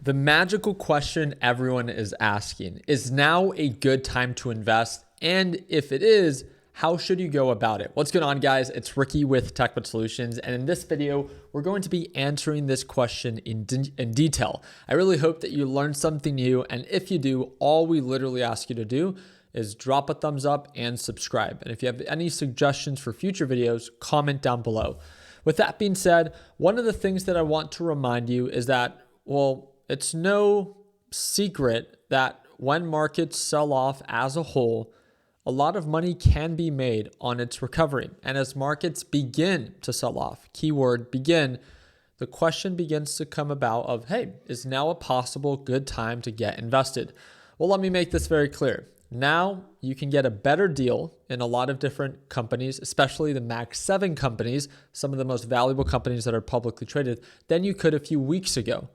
The magical question everyone is asking, is now a good time to invest? And if it is, how should you go about it? What's going on, guys? It's Ricky with TechBud Solutions. And in this video, we're going to be answering this question in detail. I really hope that you learned something new. And if you do, all we literally ask you to do is drop a thumbs up and subscribe. And if you have any suggestions for future videos, comment down below. With that being said, one of the things that I want to remind you is that, well, it's no secret that when markets sell off as a whole, a lot of money can be made on its recovery. And as markets begin to sell off, keyword begin, the question begins to come about of, hey, is now a possible good time to get invested? Well, let me make this very clear. Now you can get a better deal in a lot of different companies, especially the Max 7 companies, some of the most valuable companies that are publicly traded, than you could a few weeks ago.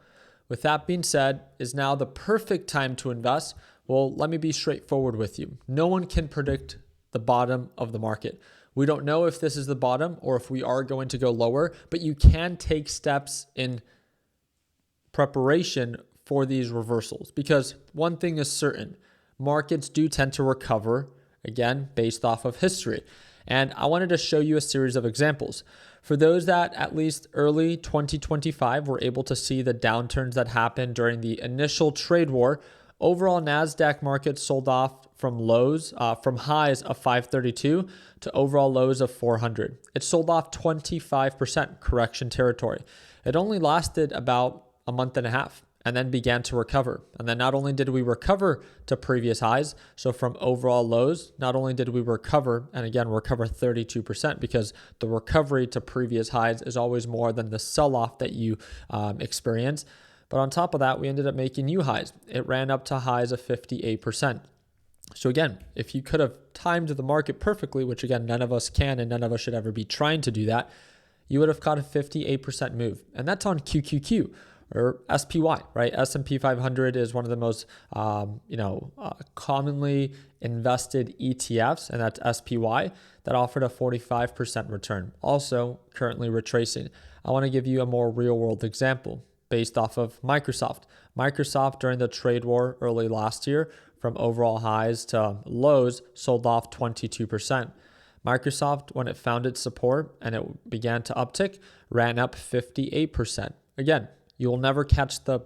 With that being said, is now the perfect time to invest? Well, let me be straightforward with you. No one can predict the bottom of the market. We don't know if this is the bottom or if we are going to go lower, but you can take steps in preparation for these reversals, because one thing is certain, markets do tend to recover, again, based off of history. And I wanted to show you a series of examples. For those that at least early 2025 were able to see the downturns that happened during the initial trade war, overall NASDAQ market sold off from lows, from highs of 532 to overall lows of 400. It sold off 25% correction territory. It only lasted about a month and a half and then began to recover. And then not only did we recover to previous highs, so from overall lows, not only did we recover, and again, recover 32%, because the recovery to previous highs is always more than the sell-off that you experience. But on top of that, we ended up making new highs. It ran up to highs of 58%. So again, if you could have timed the market perfectly, which again, none of us can and none of us should ever be trying to do that, you would have caught a 58% move. And that's on QQQ. Or SPY, right? S&P 500 is one of the most, commonly invested ETFs, and that's SPY, that offered a 45% return. Also, currently retracing. I want to give you a more real-world example based off of Microsoft. Microsoft, during the trade war early last year, from overall highs to lows, sold off 22%. Microsoft, when it found its support and it began to uptick, ran up 58%. Again, you will never catch the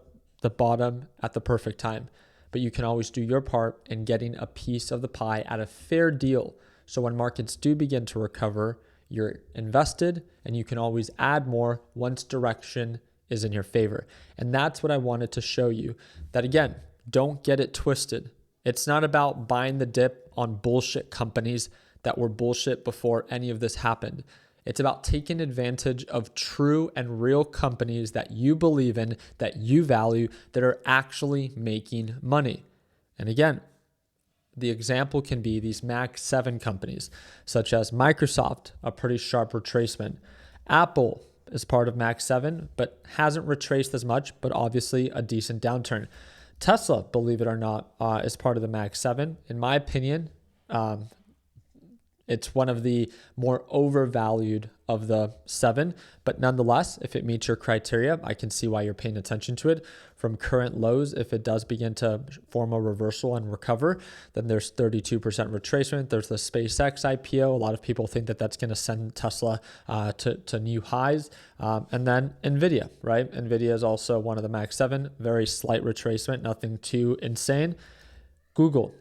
bottom at the perfect time, but you can always do your part in getting a piece of the pie at a fair deal. So when markets do begin to recover, you're invested and you can always add more once direction is in your favor. And that's what I wanted to show you, that again, don't get it twisted. It's not about buying the dip on bullshit companies that were bullshit before any of this happened. It's about taking advantage of true and real companies that you believe in, that you value, that are actually making money. And again, the example can be these Max 7 companies, such as Microsoft, a pretty sharp retracement. Apple is part of Max 7, but hasn't retraced as much, but obviously a decent downturn. Tesla, believe it or not, is part of the Max 7. In my opinion, it's one of the more overvalued of the 7, but nonetheless, if it meets your criteria, I can see why you're paying attention to it. From current lows, if it does begin to form a reversal and recover, then there's 32% retracement. There's the SpaceX IPO. A lot of people think that that's going to send Tesla to new highs. And then NVIDIA, right? NVIDIA is also one of the Max 7, very slight retracement, nothing too insane. Google.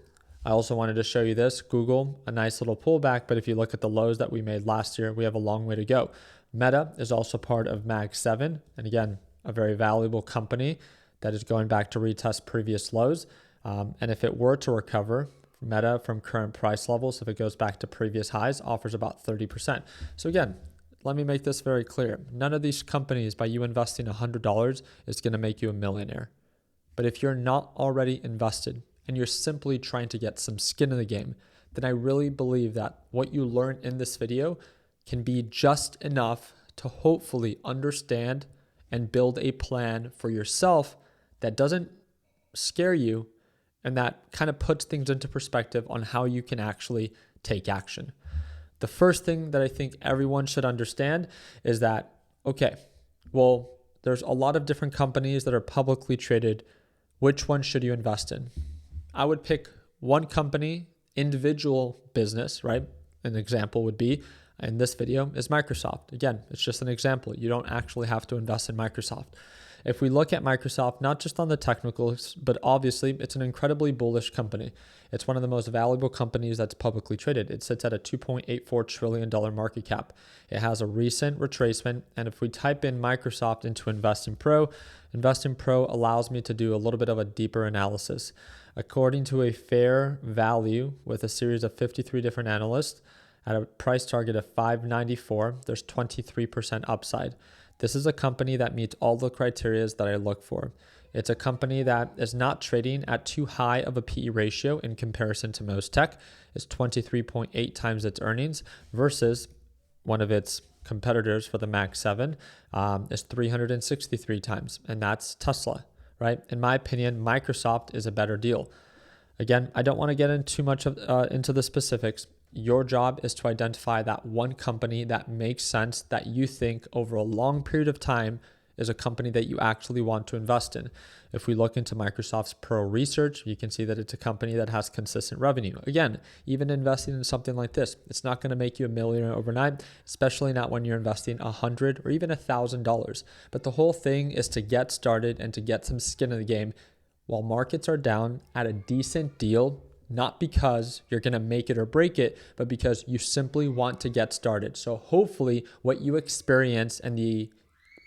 I also wanted to show you this. Google, a nice little pullback, but if you look at the lows that we made last year, we have a long way to go. Meta is also part of Mag 7, and again, a very valuable company that is going back to retest previous lows. And if it were to recover, Meta from current price levels, if it goes back to previous highs, offers about 30%. So again, let me make this very clear. None of these companies, by you investing $100, is going to make you a millionaire. But if you're not already invested, and you're simply trying to get some skin in the game, then I really believe that what you learn in this video can be just enough to hopefully understand and build a plan for yourself that doesn't scare you and that kind of puts things into perspective on how you can actually take action. The first thing that I think everyone should understand is that, okay, well, there's a lot of different companies that are publicly traded. Which one should you invest in? I would pick one company, individual business, right? An example would be, in this video, is Microsoft. Again, it's just an example. You don't actually have to invest in Microsoft. If we look at Microsoft, not just on the technicals, but obviously it's an incredibly bullish company. It's one of the most valuable companies that's publicly traded. It sits at a $2.84 trillion market cap. It has a recent retracement. And if we type in Microsoft into Investing Pro allows me to do a little bit of a deeper analysis. According to a fair value with a series of 53 different analysts at a price target of $5.94, there's 23% upside. This is a company that meets all the criteria that I look for. It's a company that is not trading at too high of a PE ratio in comparison to most tech. It's 23.8 times its earnings versus one of its competitors for the Max 7 is 363 times, and that's Tesla, right? In my opinion, Microsoft is a better deal. Again, I don't want to get into too much into the specifics. Your job is to identify that one company that makes sense, that you think over a long period of time is a company that you actually want to invest in. If we look into Microsoft's Pro research, you can see that it's a company that has consistent revenue. Again, even investing in something like this, it's not going to make you a millionaire overnight, especially not when you're investing $100 or even $1,000. But the whole thing is to get started and to get some skin in the game while markets are down at a decent deal. Not because you're going to make it or break it, but because you simply want to get started. So hopefully what you experience and the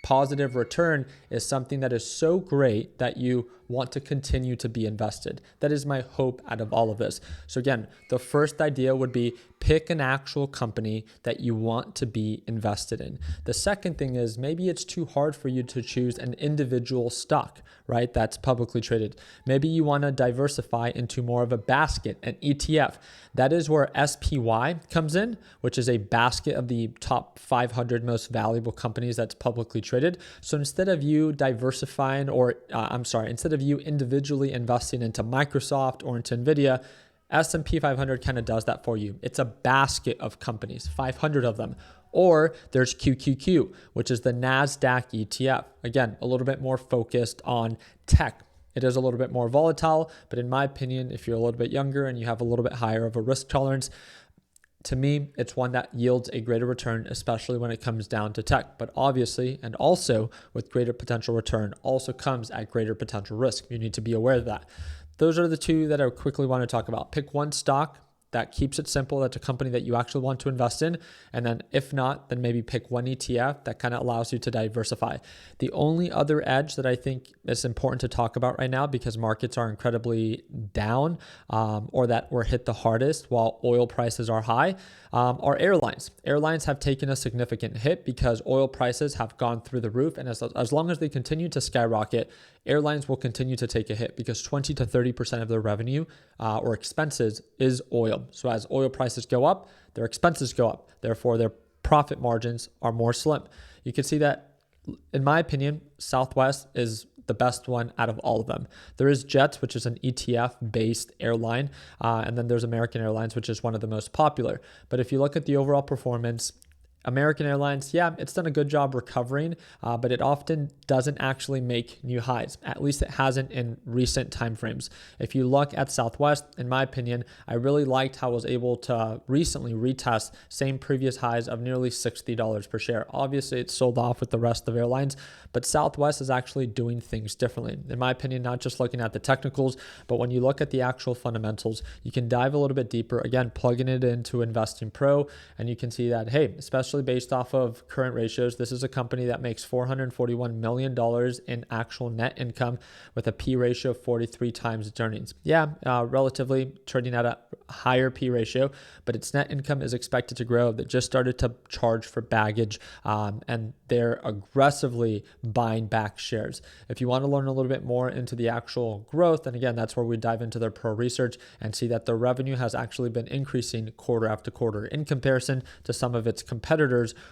positive return is something that is so great that you want to continue to be invested. That is my hope out of all of this. So again, the first idea would be pick an actual company that you want to be invested in. The second thing is maybe it's too hard for you to choose an individual stock, right? That's publicly traded. Maybe you want to diversify into more of a basket, an ETF. That is where SPY comes in, which is a basket of the top 500 most valuable companies that's publicly traded. So instead of you diversifying instead of you individually investing into Microsoft or into Nvidia, S&P 500 kind of does that for you. It's a basket of companies, 500 of them. Or there's QQQ, which is the NASDAQ ETF. Again, a little bit more focused on tech. It is a little bit more volatile, but in my opinion, if you're a little bit younger and you have a little bit higher of a risk tolerance, to me, it's one that yields a greater return, especially when it comes down to tech. But obviously, and also with greater potential return, also comes at greater potential risk. You need to be aware of that. Those are the two that I quickly want to talk about. Pick one stock that keeps it simple. That's a company that you actually want to invest in. And then if not, then maybe pick one ETF that kind of allows you to diversify. The only other edge that I think is important to talk about right now, because markets are incredibly down or that were hit the hardest while oil prices are high, are airlines. Airlines have taken a significant hit because oil prices have gone through the roof. And as long as they continue to skyrocket, airlines will continue to take a hit because 20 to 30% of their revenue or expenses is oil. So as oil prices go up, their expenses go up. Therefore, their profit margins are more slim. You can see that, in my opinion, Southwest is the best one out of all of them. There is Jets, which is an ETF-based airline, and then there's American Airlines, which is one of the most popular. But if you look at the overall performance, American Airlines, yeah, it's done a good job recovering, but it often doesn't actually make new highs. At least it hasn't in recent timeframes. If you look at Southwest, in my opinion, I really liked how it was able to recently retest same previous highs of nearly $60 per share. Obviously, it's sold off with the rest of airlines, but Southwest is actually doing things differently. In my opinion, not just looking at the technicals, but when you look at the actual fundamentals, you can dive a little bit deeper, again, plugging it into Investing Pro, and you can see that, hey, especially based off of current ratios, this is a company that makes $441 million in actual net income with a P ratio of 43 times its earnings. Yeah, relatively trading at a higher P ratio, but its net income is expected to grow. They just started to charge for baggage, and they're aggressively buying back shares. If you want to learn a little bit more into the actual growth, and again, that's where we dive into their pro research and see that their revenue has actually been increasing quarter after quarter in comparison to some of its competitors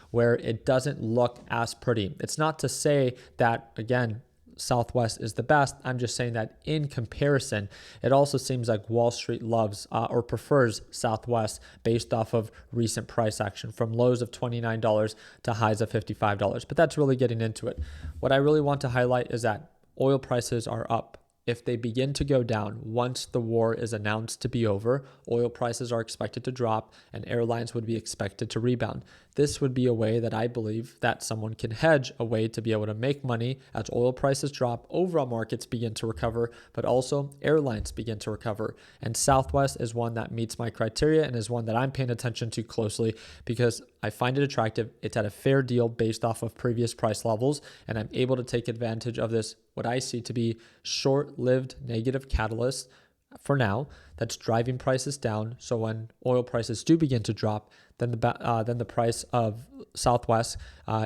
where it doesn't look as pretty. It's not to say that, again, Southwest is the best. I'm just saying that in comparison, it also seems like Wall Street loves or prefers Southwest based off of recent price action from lows of $29 to highs of $55. But that's really getting into it. What I really want to highlight is that oil prices are up. If they begin to go down once the war is announced to be over, oil prices are expected to drop and airlines would be expected to rebound. This would be a way that I believe that someone can hedge, a way to be able to make money as oil prices drop, overall markets begin to recover, but also airlines begin to recover. And Southwest is one that meets my criteria and is one that I'm paying attention to closely because I find it attractive. It's at a fair deal based off of previous price levels, and I'm able to take advantage of this, what I see to be short-lived negative catalyst for now that's driving prices down. So when oil prices do begin to drop, then the price of Southwest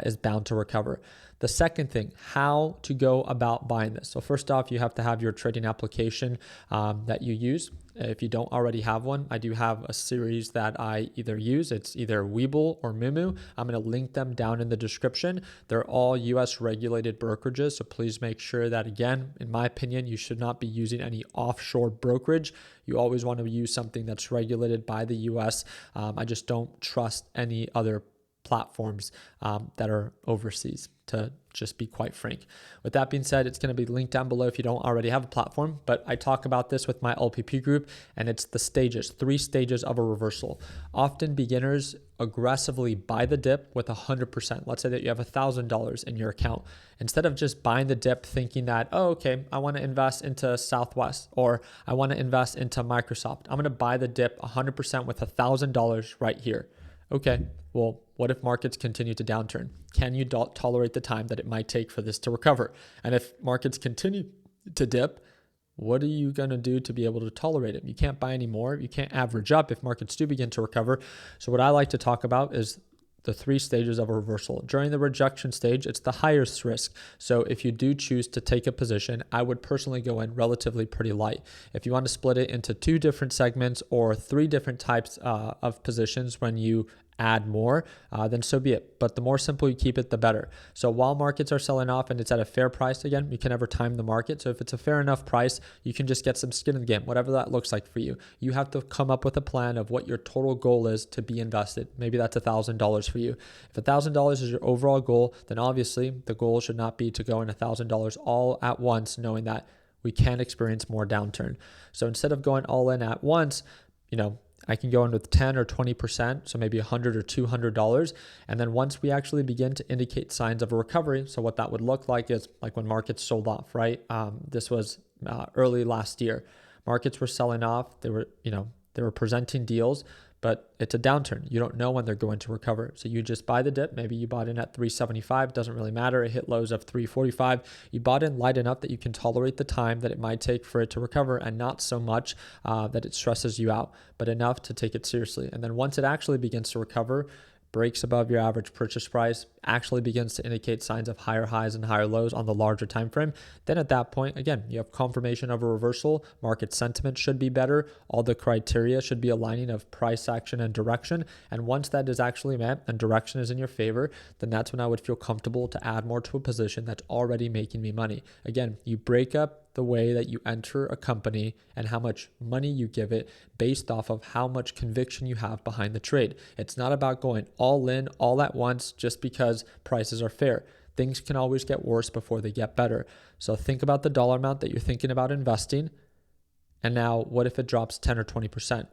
is bound to recover. The second thing, how to go about buying this. So first off, you have to have your trading application that you use. If you don't already have one, I do have a series that I either use. It's either Webull or Moomoo. I'm going to link them down in the description. They're all US regulated brokerages. So please make sure that, again, in my opinion, you should not be using any offshore brokerage. You always want to use something that's regulated by the US. I just don't trust any other platforms that are overseas, to just be quite frank. With that being said, it's going to be linked down below if you don't already have a platform, but I talk about this with my LPP group, and it's the stages, 3 stages of a reversal. Often beginners aggressively buy the dip with 100%. Let's say that you have $1,000 in your account. Instead of just buying the dip thinking that, oh, okay, I want to invest into Southwest or I want to invest into Microsoft. I'm going to buy the dip 100% with $1,000 right here. Okay, well, what if markets continue to downturn? Can you tolerate the time that it might take for this to recover? And if markets continue to dip, what are you going to do to be able to tolerate it? You can't buy any more. You can't average up if markets do begin to recover. So what I like to talk about is the 3 stages of a reversal. During the rejection stage, it's the highest risk. So if you do choose to take a position, I would personally go in relatively pretty light. If you want to split it into 2 different segments or 3 different types of positions when you add more, then so be it. But the more simple you keep it, the better. So while markets are selling off and it's at a fair price, again, you can never time the market. So if it's a fair enough price, you can just get some skin in the game, whatever that looks like for you. You have to come up with a plan of what your total goal is to be invested. Maybe that's $1,000 for you. If $1,000 is your overall goal, then obviously the goal should not be to go in $1,000 all at once, knowing that we can experience more downturn. So instead of going all in at once, I can go in with 10 or 20%, so maybe $100 or $200. And then once we actually begin to indicate signs of a recovery, so what that would look like is like when markets sold off, right? This was early last year. Markets were selling off. They were presenting deals, but it's a downturn. You don't know when they're going to recover. So you just buy the dip. Maybe you bought in at 375. Doesn't really matter. It hit lows of 345. You bought in light enough that you can tolerate the time that it might take for it to recover, and not so much that it stresses you out, but enough to take it seriously. And then once it actually begins to recover, breaks above your average purchase price, actually begins to indicate signs of higher highs and higher lows on the larger time frame, then at that point, again, you have confirmation of a reversal. Market sentiment should be better. All the criteria should be aligning of price action and direction. And once that is actually met and direction is in your favor, then that's when I would feel comfortable to add more to a position that's already making me money. Again, you break up the way that you enter a company and how much money you give it based off of how much conviction you have behind the trade. It's not about going all in all at once just because prices are fair. Things can always get worse before they get better. So think about the dollar amount that you're thinking about investing. And now what if it drops 10 or 20%?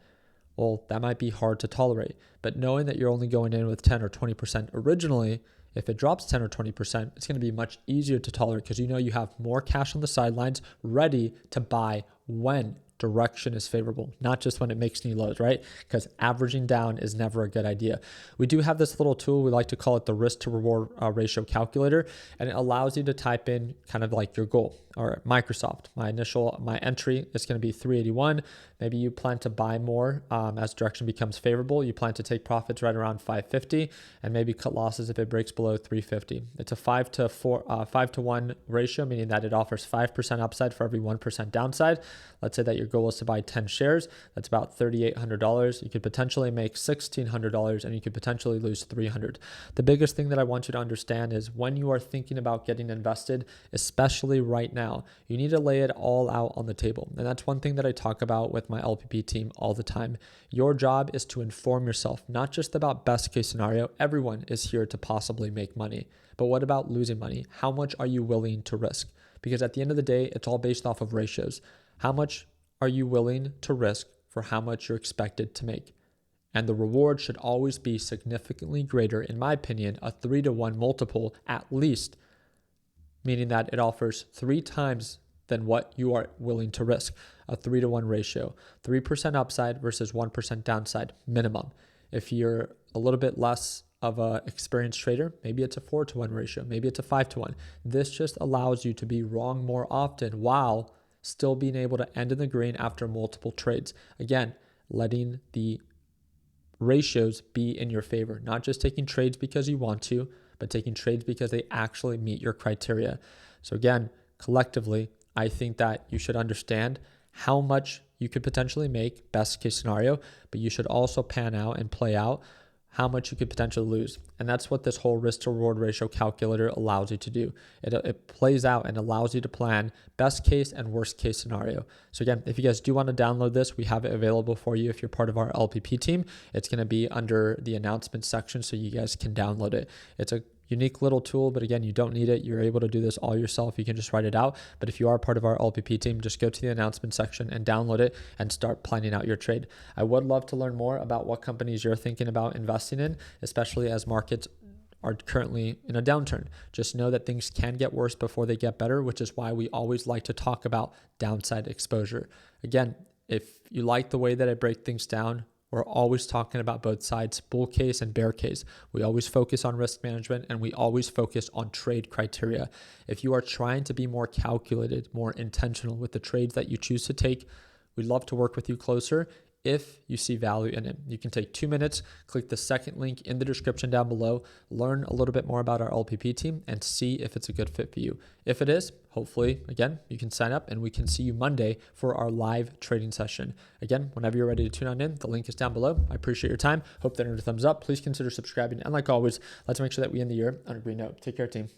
Well, that might be hard to tolerate. But knowing that you're only going in with 10 or 20% originally, if it drops 10 or 20%, it's going to be much easier to tolerate because you have more cash on the sidelines ready to buy when direction is favorable, not just when it makes new lows, right? Because averaging down is never a good idea. We do have this little tool. We like to call it the risk to reward ratio calculator, and it allows you to type in kind of like your goal. Or Microsoft, my entry is going to be 381. Maybe you plan to buy more as direction becomes favorable. You plan to take profits right around 550 and maybe cut losses if it breaks below 350. It's a 5 to 1 ratio, meaning that it offers 5% upside for every 1% downside. Let's say that your goal is to buy 10 shares. That's about $3,800. You could potentially make $1,600 and you could potentially lose $300. The biggest thing that I want you to understand is when you are thinking about getting invested, especially right now, you need to lay it all out on the table. And that's one thing that I talk about with my LPP team all the time. Your job is to inform yourself, not just about best case scenario. Everyone is here to possibly make money. But what about losing money? How much are you willing to risk? Because at the end of the day, it's all based off of ratios. How much are you willing to risk for how much you're expected to make? And the reward should always be significantly greater, in my opinion, a 3-to-1 multiple at least, meaning that it offers 3 times than what you are willing to risk, a 3-to-1 ratio, 3% upside versus 1% downside minimum. If you're a little bit less of an experienced trader, maybe it's a 4-to-1 ratio, maybe it's a 5-to-1. This just allows you to be wrong more often while still being able to end in the green after multiple trades. Again, letting the ratios be in your favor, not just taking trades because you want to, but taking trades because they actually meet your criteria. So again, collectively, I think that you should understand how much you could potentially make, best case scenario, but you should also pan out and play out how much you could potentially lose. And that's what this whole risk to reward ratio calculator allows you to do. It plays out and allows you to plan best case and worst case scenario. So again, if you guys do want to download this, we have it available for you if you're part of our LPP team. It's going to be under the announcement section so you guys can download it. It's a unique little tool, but again, you don't need it. You're able to do this all yourself. You can just write it out. But if you are part of our LPP team, just go to the announcement section and download it and start planning out your trade. I would love to learn more about what companies you're thinking about investing in, especially as markets are currently in a downturn. Just know that things can get worse before they get better, which is why we always like to talk about downside exposure. Again, if you like the way that I break things down, we're always talking about both sides, bull case and bear case. We always focus on risk management and we always focus on trade criteria. If you are trying to be more calculated, more intentional with the trades that you choose to take, we'd love to work with you closer. If you see value in it, you can take 2 minutes, click the second link in the description down below, learn a little bit more about our LPP team and see if it's a good fit for you. If it is, hopefully, again, you can sign up and we can see you Monday for our live trading session. Again, whenever you're ready to tune on in, the link is down below. I appreciate your time. Hope that earned a thumbs up. Please consider subscribing. And like always, let's make sure that we end the year on a green note. Take care, team.